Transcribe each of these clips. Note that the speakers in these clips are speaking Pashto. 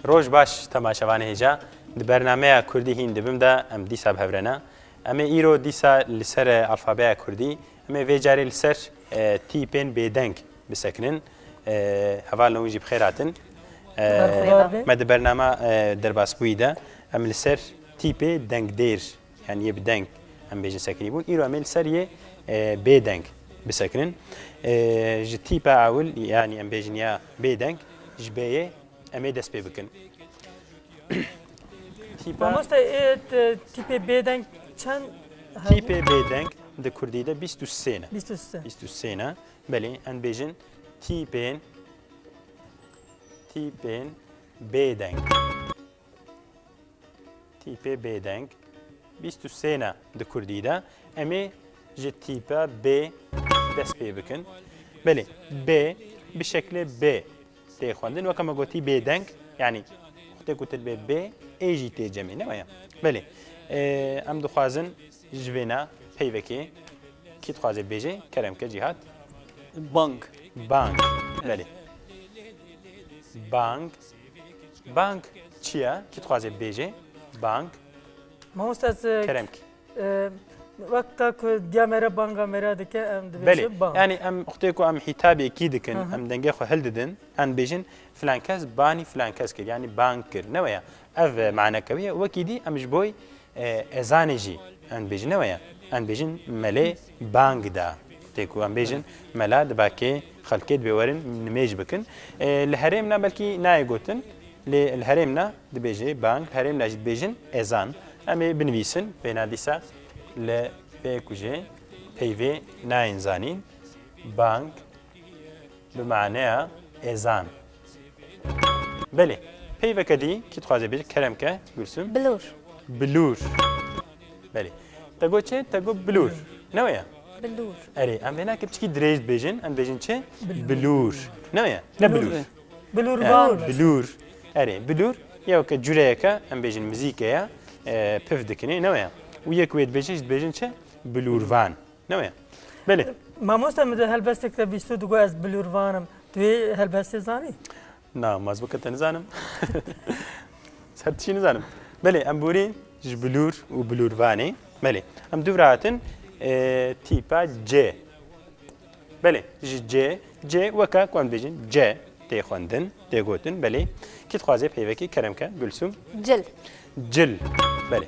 روج باش تماشاوان هجا د برنامه کردی هین دبم دا ام دیسا بهورنا ام ایرو دیسا لسر الفابet کردی ام ویجاری لسر تیپن بدنگ بسکنن حوال نوجی بخیراتن ما د برنامه در باس بویده ام لسر تیپ دنگ دیر يعني يبدنك ام بيجي ساكنيبون ايرو عمل سريه بيدنك بسكنن جتيبا اول يعني ام بيجنيا بيدنك جبيه امي دس بيبكن تيبا مست تيبا بيدنك كان تيبا بيدنك د كردي ده 23 23 بلي ان بيجن تيبين بيدنك تيبا بيدنك 23 د كردي ده امي جتيبا ب دس بيبكن بلي ب بشكل ب تخوندن وكما قلتي بيدنك يعني اختي قلت ب اي جي تي جميع ويا بلي ام دخوازن جوينا بيفكي كي تخوازي بيجي كلام كجهات بانك بلي بانك چيا كي تخوازي بيجي بانك ما استاذ كلامك وقتك ديا مرا بانغا مرا دك ام بلي يعني ام اختيكو ام حسابي كيدكن ام دنجخو هلددن ان بيجن فلان كاس باني فلان كاس يعني بانكر نويا اف معنى كبير وكيدي ام جبوي ازانجي ان بيجن نويا ان بيجن ملي بانك دا تيكو ام بيجن ملا دباكي خلكيت بيورن نميج بكن الهرمنا بلكي نايغوتن للهرمنا دبيجي بانك الهرمنا جد بيجن ازان امي بنويسن بيناديسا ل بيكوجي بيفي ناين زانين بانك بمعنى اذان بلي بيفا كدي كي تخوازي بيجي كلامك قلسم بلور بلي تقول تشي تقول بلور نويا بلور اري ام هناك بتشكي دريج بيجن ام بيجن تشي بلور نويا لا بلور اري بلور يا كجوريكا ام بيجن مزيكا بفدكني نويا وياك ويد بيجي بيجن تشي بلورفان نويا بلي ما مستمد هل بس تكتب بيستو تقول از بلورفانم توي هل بس زاني نعم مزبوط تنزانم سرتشي نزانم بلي امبوري جبلور وبلورفاني بلي ام دوراتن تيبا جي بلي جي وكا كون بيجن جي تي خوندن تي غوتن بلي كي تخوازي بيفكي كرمكا قلسوم جل بلي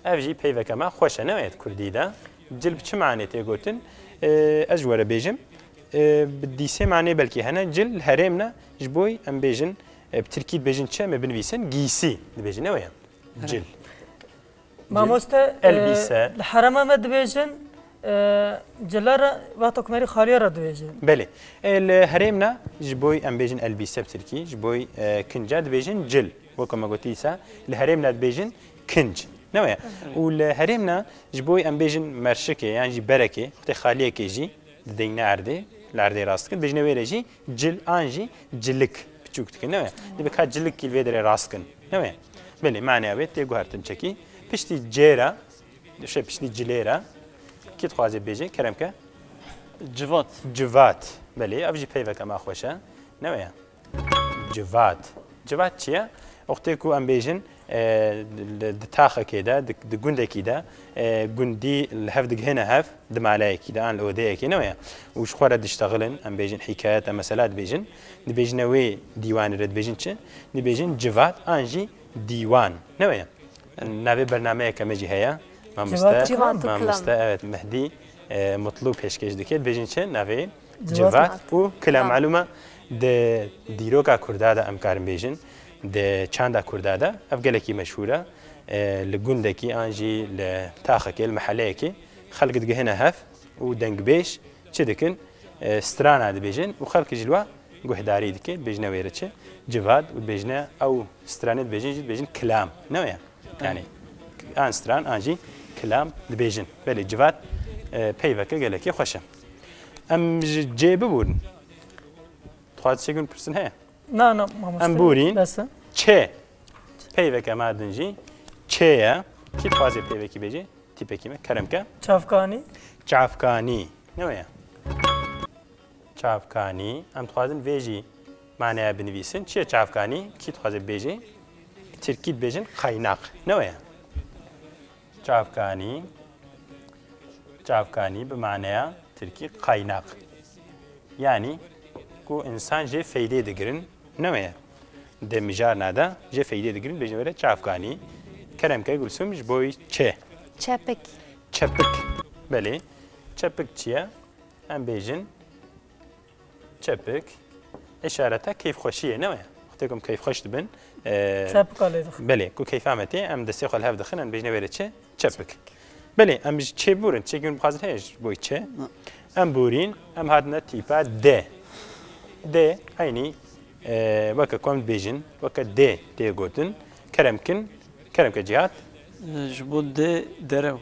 افجي بيفكا ما خوش نوعيت كردي دا جل بچ معنی تي غوتن اجوره بيجم بدي سي معنی بلكي هنا جل هرمنا جبوي ام بيجن بتركيد بيجن تشا ما بنفيسن جيسي بيجن نويا جل ما مستا البسه الحرمه ما دبيجن جلارا وقتك مري خاليه رد بيجن بلي الهرمنا جبوي ام بيجن البسه بتركي جبوي كنجاد بيجن جل وكما قلتيسا الهرمنا بيجن كنج نويا والهرمنا جبوي ام بيجن مرشكه يعني جي بركه اختي خاليه كيجي دينا عردي العردي راسك بيجن ويرجي جل انجي جلك بتشوكتك نويا دبك جلك كي الفيدر راسكن نويا بلي معنى بيت تيغو هرتم تشكي بشتي جيرا شي بشتي جليرا كي تخوازي بيجي كرمكه جوات بلي افجي بيفا كما خوشا نويا جوات تشيا اختيكو ام بيجن دتاخه كده دغونده كده غندي الهفدق هنا هف دمالاي كده ان الاوديه كده نويا وش خورد تشتغلن ام بيجن حكايات مسالات بيجن بيجنوي ديوان رد بيجن تش بيجن جوات انجي ديوان نويا نابي برنامج كمجي هيا ما مست مهدي مطلوب هشكش دكيت بيجن تش نابي جوات وكلام معلومه ديروكا كردادا امكار بيجن د چاندا كردادا افقلكي مشهوره لغوندكي انجي لتاخكي المحليكي خلق دهنا هف ودنگ بيش تشدكن سترانا دبيجن وخلق جلوا غهداري دكي بيجنا ويرتش جواد وبيجنا او سترانت بيجن كلام نويا يعني ان ستران انجي كلام دبيجن بل جواد بيفكا قالكي خوشه ام جيب بون تخاط سيكون برسن هي نا ما امبورين بس چه پیوک مادنجی چه کی تفازی پیوکی بیجی تیپکی می کرمکه چافکانی نویا چافکانی ام تخازن ویجی معناها بنویسن چیه چافکانی کی تخوازه بیجی ترکی بیجن قایناق نویا چافکانی به معناها ترکی قایناق یعنی کو انسان جه فایده دگرن نویا ده مجار نادا جه فایده دگرن بیجن وره چافکانی کرم که گلسوم جبوی چه چپک چپک بله چپک چیه ام بیجن چپک اشارته کیف خوشیه نویا وقتكم كيف خوش تبن چپک آلی دخ بله کو کیف عمتی ام دستی خال هفت دخن ام بیجنه وره چه چپک بله ام چه بورن چه گون بخازن هیچ بوی چه ام بورین ام هادنا تیپا د عینی وکا کم بیجن وکا د گوتن کرم که جهات جبو درو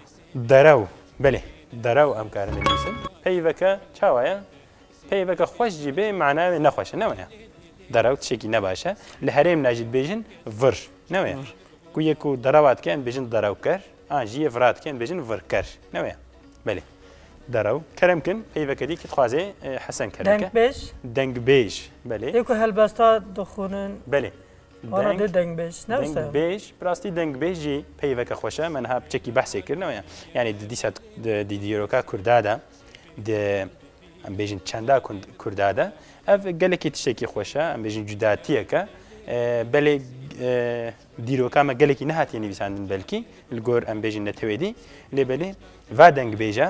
درو بله درو ام کارن بیسن پیوکا چاوایا پیوکا خوش جیبه معناه نخوشه نویا درو تشکی نباشه لهریم نجد بیجن ور نویا کو یکو دروات کن بیجن درو کر آنجی فرات کن بیجن ور کر نویا بله درو کرم کن پیوکا دی که خوازه حسن کرد دنگ بیش بله یکو هلبستا دخونن بله وانا ده دنگ بیش نوسته دنگ بیش براستی دنگ بیشی پیوکا خوشه من ها بچکی بحثی کرد نویا یعنی دیسات دیروکا کردادا ده ام بیجن چندا کردادا اف گلکی تشکی خوشه ام بیجن جداتیه که بله دیروکا ما گلکی نهاتی نویساندن بلکی الگور ام بیجن نتویدی لبله و دنگ بیجا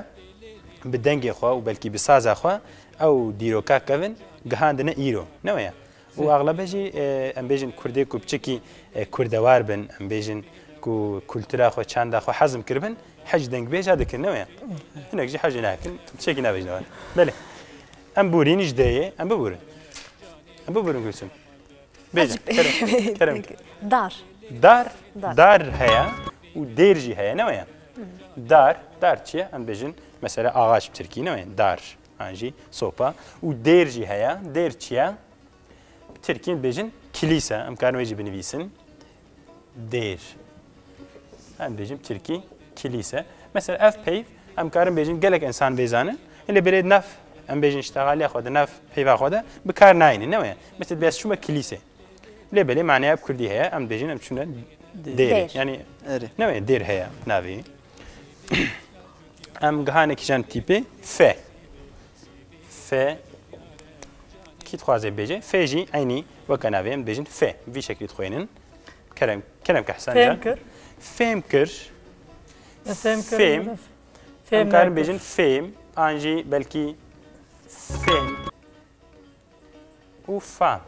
بدنگ خوا و بلکی بساز خوا او دیروکا کون گهاندنه ایرو نویا و اغلبه جی ام بیجن کرده کو بچکی کردوار بن ام بیجن کو کلترا خو چندا خو حزم کربن حج دنگ بیجا دکن نویا هناك جي حاجه ناكن تشكي نابجنا بله ام بورين جدايه ام بورين قلتم بيجي كرم دار هيا وديرجي هيا نويا دار تشي ام بيجن مثلا اغاش بتركي نويا دار انجي صوبا وديرجي هيا دير تشيا بتركي بيجن كليسه ام كانوا يجي بنفيسن دير ام بيجن بتركي كليسه مثلا اف بيف ام كارم بيجن قالك انسان بيزانه اللي بريد نف ام بيجن اشتغل ياخذ نف بيف اخذه بكار ناين نويا مثل بس شو كليسه ليه بلي معناها بكردي هي ام بيجن ام شنو دير يعني نويا دير هي نافي ام جهانك جان تيبي ف كي تخوازي بيجي فيجي عيني وكنافي ام بيجن في شكل تخوينن كلام كحسن جا فهم كارم بيجن فهم انجي بلكي فهم وفهم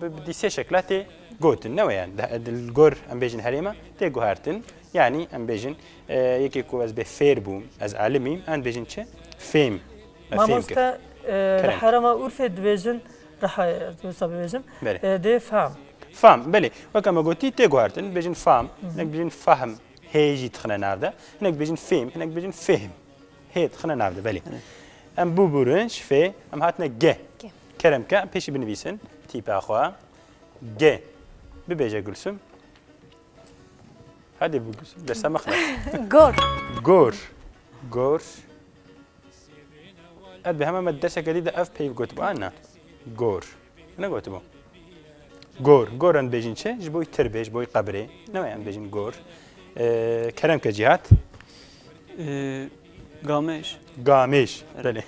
بدي سي شكلاتي جوتن نويا الجور ام بيجن هريمه تي جوهرتن يعني ام بيجن يكيكو از بفيربوم از علمي ام بيجن تشي فهم ما مستا الحرمه اورفه دبيجن راح توصل بيجن دي فهم بله وكما قلتي تي جوهرتن بيجن فهم هناك بيجن فهم هيجي تخنا نافده هناك بيجن فهم هناك بيجن فهم هي تخنا نافده بله ام بورنش في ام هاتنا ج كلام كا بيش بنفيسن تيب اخوا ج ببيجا قلسم هذه بقولسم درس مخلص جور اد بهم الدرس جديده اف بي قلت انا جور انا قلت بو جور ان بيجن شيء جبوي تربيج بوي قبري نوعا بيجن جور كلام كجهات قامش بله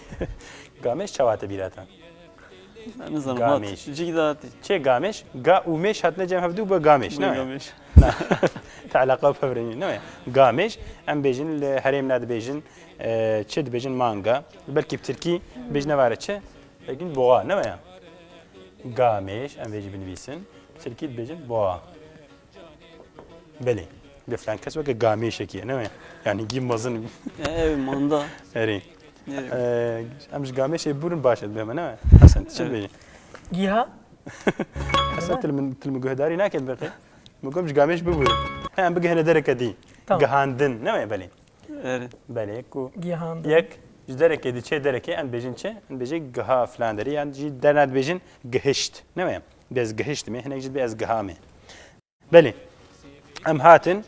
قامش شوات بيراتا نظام قامش جيداتي چه قامش ومش هاتنا جمع هفدو بقامش نوعا تعلقه بفبرين نوعا قامش ام بيجن الهريم ناد بيجن چه بيجن مانجا بلكي بتركي بيجن واره چه بيجن بوغا نوعا قامش ام بيجي بنويسن تركي بيجن بوغا بله بفلان كاس وكا قامش كي نوعا يعني جيم مازن اي ماندا هري امش قامش يبورن باشد بهم نوعا حسن تشد بيجي جيها حسن تلم جهداري ناكل بقي مقومش قامش ببورن هي ام بقي هنا دركه دي قهاندن نوعا بله بله كو يك دركه دي چه دركه ان بيجن چه ان بيجي قها فلان دري ان جي درناد بيجن قهشت نوعا بس قهشت مي هنا جد بس قهامه بله ام هاتن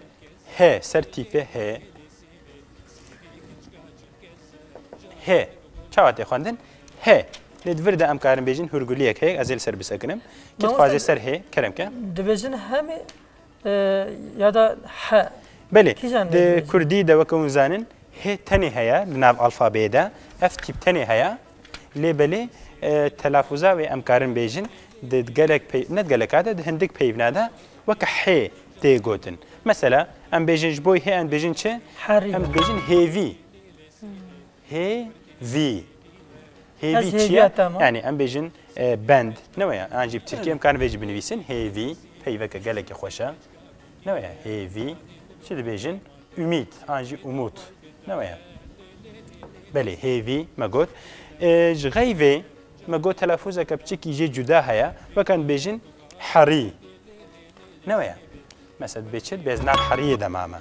ه سرتيفه ه چاوات خواندن ه لدفردا ام كارن بيجن هرغوليك هيك ازل سر بسكنم كي ما تخوازي وصل- سر هي كرمك دبيجن هم يا دا ح بله كيجان د دبيجن؟ كردي دا وكون زانن هي تاني هيا لناف الفابي دا اف تيب تاني هيا لي بلي تلافظا و ام كارن بيجن د گلك بي نت گلك هذا د هندك بيفنادا وك حي تي گوتن مثلا ام بيجن جبوي هي ام بيجن چه حري ام بيجن هيفي هيفي از هيفي هيفي چیه؟ تمام. يعني ام بيجن بند نويا انجي بتركيا ام كان بيجي بنويسن هيفي بيفك گلك خوشا نويا هيفي شو ده بيجن امید انجي اموت نويا بله هيفي ما قلت غيفي ما قلت تلفظك بتشكي جي جدا هيا وكان بيجن حري نويا مثلا بيتشد بيز ناف حري ده ماما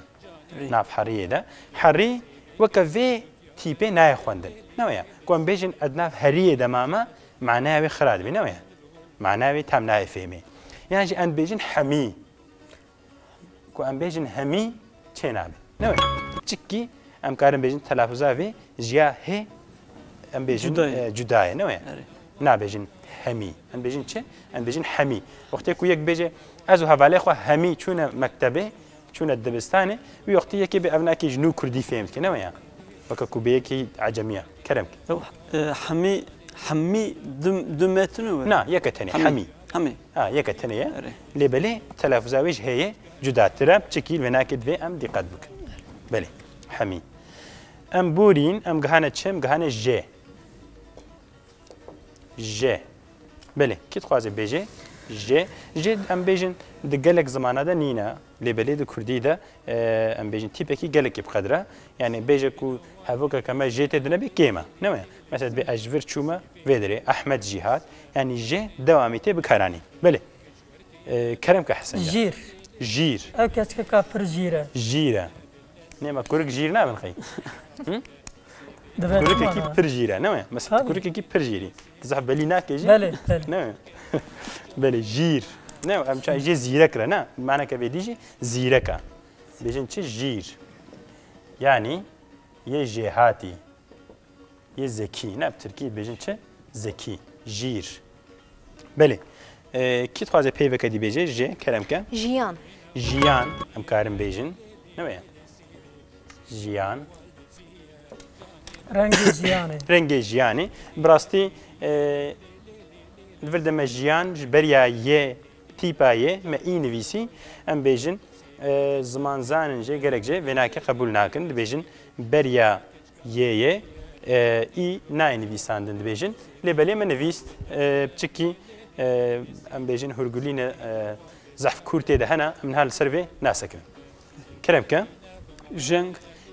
ناف حري ده حري وكفي تيبي ناي خوندن نويا كون بيجن ادناف هري ده ماما معناه خراد بي نويا معناه تام ناي فهمي يعني ان بيجن حمي كو ام بيجن همي تشينابي نويا تشكي ام كارن بيجن تلفظا في جيا هي ام بيجن جداي نويا نا بيجن همي ام بيجن چه ام بيجن حمي وقتی کو یک بيجي ازو حواله خو همي چون مكتبه چون دبستانه و وقتی یکی به ابناکی جنو کردی فهمت که نويا وكاكو بيكي عجميه كرمك حمي دمتنو نا يكتني حمي حمي يكتني لبلي تلفظاويج هي جدا ترى تشكيل وناكد في ام دقت بك بلي حمي ام بورين ام جهانه تشم جهانه جي بلي كي تخوازي بيجي جي ام بيجن دقلك زمانه ده نينا لبلي د كردي ده ام بيجن تيبكي قالك بقدره يعني بيجكو هافوكا كما جيت دنبي كيما نما مثلا باجفر تشوما فيدري احمد جهاد يعني جي دواميتي بكراني بلي كرمك حسن جير او كاتك كابر جيره جيره نما كورك جير نعمل خي دبيجن كورك كي برجيره نما مثلا كورك كي برجيري تزحف بالي ناكي بله نعم بله جير نعم ام چای جي زیرک را نه معنی که بدیجی زیرکا بيجن چه جير يعني يه جهاتي يه ذكي نه بتركي بيجن چه ذكي جير بله كي تخوازه پیوکه دی بيجي جي كلام كه جيان ام كارم بيجن نويا جيان رنگ جياني براستي الفرد مجيان جبريا يه تيبا يه ما اي نويسي ام بيجن زمان زانن جي گرك جي وناكي قبول ناكن بيجن بريا يه اي ناي نويساندن بيجن لبلي ما نويست بتشكي ام بيجن هرغولين زحف كورتي ده هنا من هالسيرفي ناسكن كلامك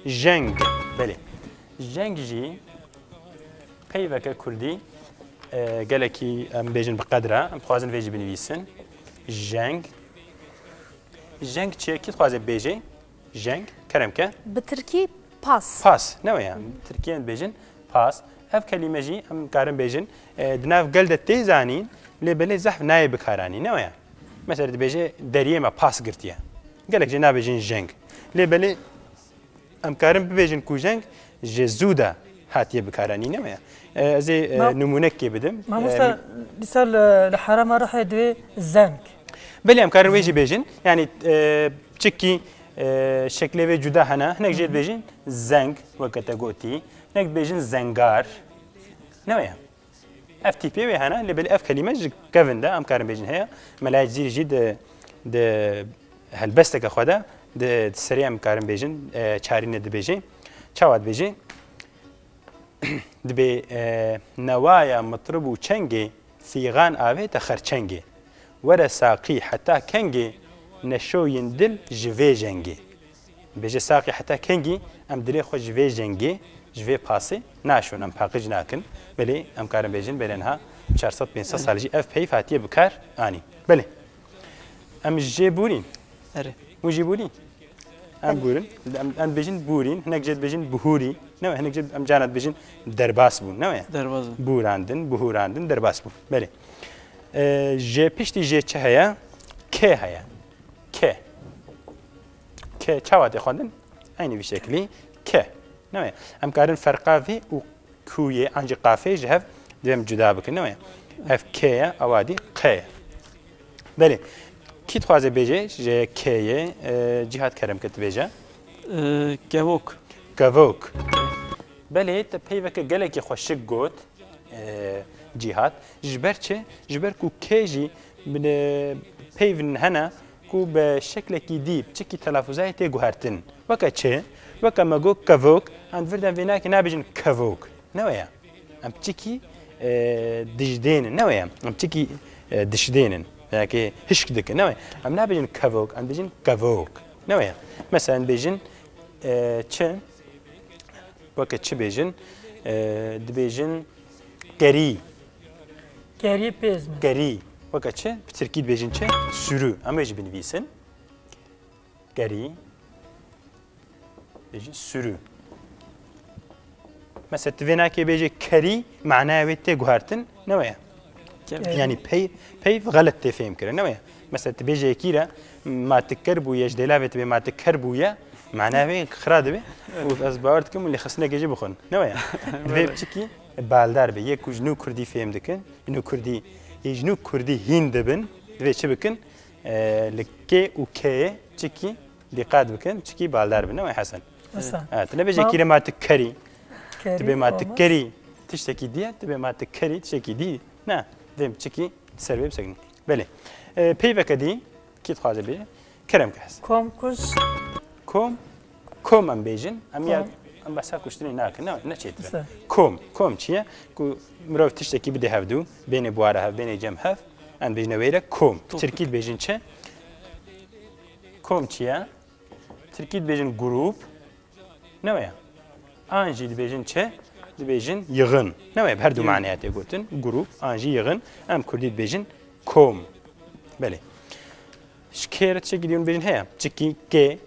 جنگ بله جنگ جي قيبك كردي قالكي ام بيجن بقدره ام خوازن فيجي بنويسن جنگ چه كي خوازن بيجي جنگ كرمكه بتركي باس نويا تركيا بيجن باس اف كلمه جي ام كارم بيجن دناف قلده تيزانين لبلي زحف ناي بكاراني نويا مثلا بيجي دريه ما باس قرتيا قالك جنا بيجن جنگ لبلي ام كارم بيجن كو جنگ جزودا هاتيه بكاراني نويا زي نمونه كي بدم ما مست لسال الحرام راح يدوي الزنك بلي ام كارن ويجي بيجن يعني تشكي شكله جدا هنا هناك جيت بيجن زنگ وكتاغوتي هناك بيجن زنگار نويا اف تي بي هنا اللي بالاف كلمه كيفن ده ام كارن بيجن هي ملاج زي جد د هلبستك اخودا د سريع ام كارن بيجن چارين د بيجي چاوات بيجي دبي نوايا مطرب وچنگي فيغان آوه تخرچنگي ورا ساقي حتى كنگي نشو يندل جوي جنگي بيجي ساقي حتى كنگي ام دري خو جوي جنگي جوي باسي ناشون ام باقج ناكن بلي ام كارن بيجن بلنها 400 500 سال جي اف بي فاتيه بكار اني بلي ام جيبورين وجيبورين ام بورين ام بيجن بورين هناك جد بيجن بهوري نو هناك جد ام جانت بيجن درباس بو نو درباس بوراندن بهوراندن درباس بو بله جي بيشتي جي چه هيا كي هيا كي چاوات خوندن عيني بشكلي كي نو ام كارن فرقا في و كويه انجي قافي جهف دیم جدا بکن نویا اف کیا اوادی قه بله کی تخوازه بیجه جه کیه جهاد کرم کت بیجه گوک گوک بله تا پیوک گلکی خوشک گوت جهاد جبر چه جبر کو کیجی من پیون هنا کو به شکل کی دیب چکی تلفظای تی گوهرتن وکا چه وکا مگو کوک اند وردن وینا کی نابیجن کوک نویا ام چکی دجدين نويا ام تيكي دشدين يعني هشك دك نويا ام نابجن كافوك ام بيجن كافوك نويا مثلا بيجن تش وقت تش بيجن دبيجن كري گری پیز می كري وقت تش بتركيد بيجن تش سورو ام يجي بنفيسن كري بيجن سورو مثلا تفينا كي بيجي كري معناه ويتي جوهرتن نويا يعني بي غلط تفهم كده نويا مثلا تبيجي كيرا ما تكربو يا جدلا تبي ما تكربو معناه وي خراد بي واسبارتكم اللي خصنا كيجي بخون نويا تبي بتشكي بالدار بي يكو جنو كردي فهم دكن انه كردي يجنو كردي هند بن تبي شبكن لكي وكي تشكي لقاد بكن تشكي بالدار بن نويا حسن تنبيجي كيرا ما تكري تبي ما تكري تشتكي دي تبي ما تكري تشتكي دي نا ديم تشكي سربي بسكن بله بيفك دي كي تخاذ بي كرم كحس کم کش كوم ام بيجن ام يا ام بس كشتني ناك نشيت كوم تشيا كو مرو تشتكي بدي هفدو بين بوارها بين جم هف ان بيجن ويرا كوم تركيد بيجن تش كوم تشيا تركيد بيجن جروب نويا انجي دبيجن چه دبيجن يغن نوع بهردو معناته قلتن جروب انجي يغن ام كردي دبيجن كوم بله شكير تشي ديون بيجن هيا تشكي كي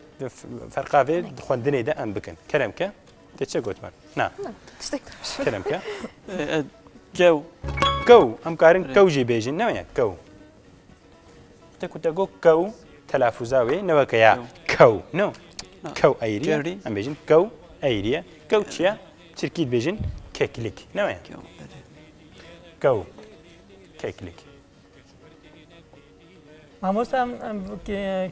فرقا في خوندني ده ام بكن كلامك تشي قلت مان نعم كلامك جو ام كارن كوجي بيجن نوع كو تكو كو تلافظاوي نوع كيا كو نو كو ايري ام بيجن كو ايريا كوتشيا تركيد بيجن كيكليك نوعا كو كيكليك ماموس هم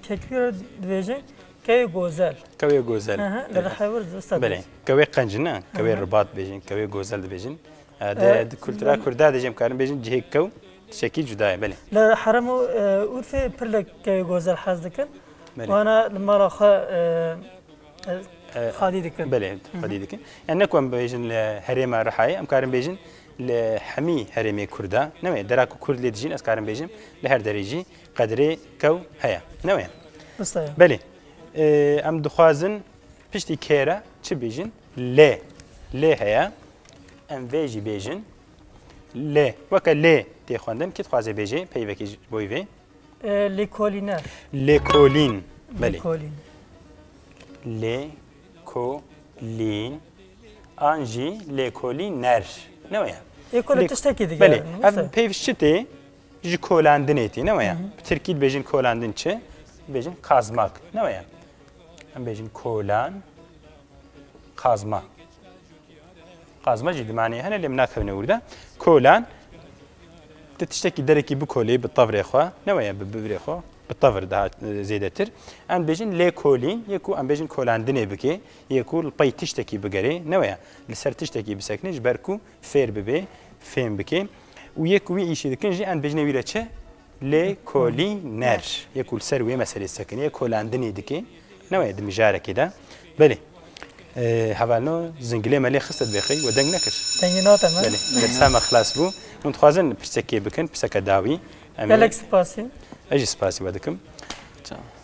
کیکلیر دویژن كوي غوزل كوي غوزل در حوار زستاد بله كوي قنجنا كوي رباط بيجن كوي غوزل بيجن هذا كلترا كردا دجم كارن بيجن جهك كو شكل جداي بله لا حرم ورفي برلك كوي غوزل حازدكن وانا لما راخ خادي دكن بله خادي دكن يعني نكون بيجن هريمه رحاي ام كارن بيجن لحمي هرمي كردا نوع دراكو كرد لدجين اسكارن بيجم لهر درجي قدري كو هيا نوع بله ام دخوازن پشتی کیرا چه بیجن ل هيا ام ویجی بیجن ل وکا ل تی خواندن کت خوازه بیجی پیوکی بوی وی لیکولینر لیکولین بله لیکولین لیکولین آنجی لیکولینر نوعا يكون تشتكي دقيقة بله ام پیوشتی جی کولاندنیتی نوعا ترکید بیجن کولاندن چه بیجن کازماک نوعا ام بیجن کولان قازما قازما جدي معناها هنا اللي مناكب نورده كولان تشتكي دركي بكولي بالطفر يا اخوه نويا ببريخو بالطفر ده زيدتر ام بيجن لي كولين يكو ام بيجن كولان دني بكي يكو البي تشتكي بقري نويا لسر تشتكي بسكنج بركو فير ببي فين بكي ويكو يشي دكنجي ام بيجن ويرتشه لي كولينر يكو السر وي مساله السكنيه كولان دني دكي نويا دمجاره كده بله هوالنو زنجلي مالي خصت بخي ودنگ نكش دنگنات ما بله برسام خلاص بو متخوازن بسكي بكن بسكا داوي بلك سپاسي اجي سپاسي ودكم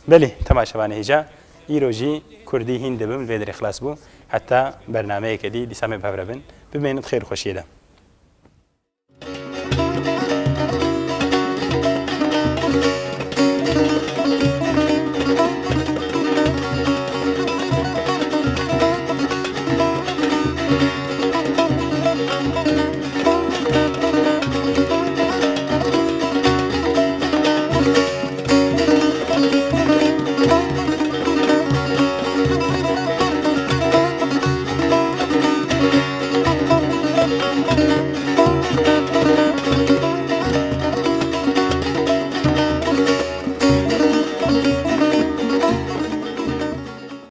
بله تماشاوان هجا ايروجي كردي هند بم الفيدر خلاص بو حتى برنامج كدي دي سامي بهربن بمين خير خوشيده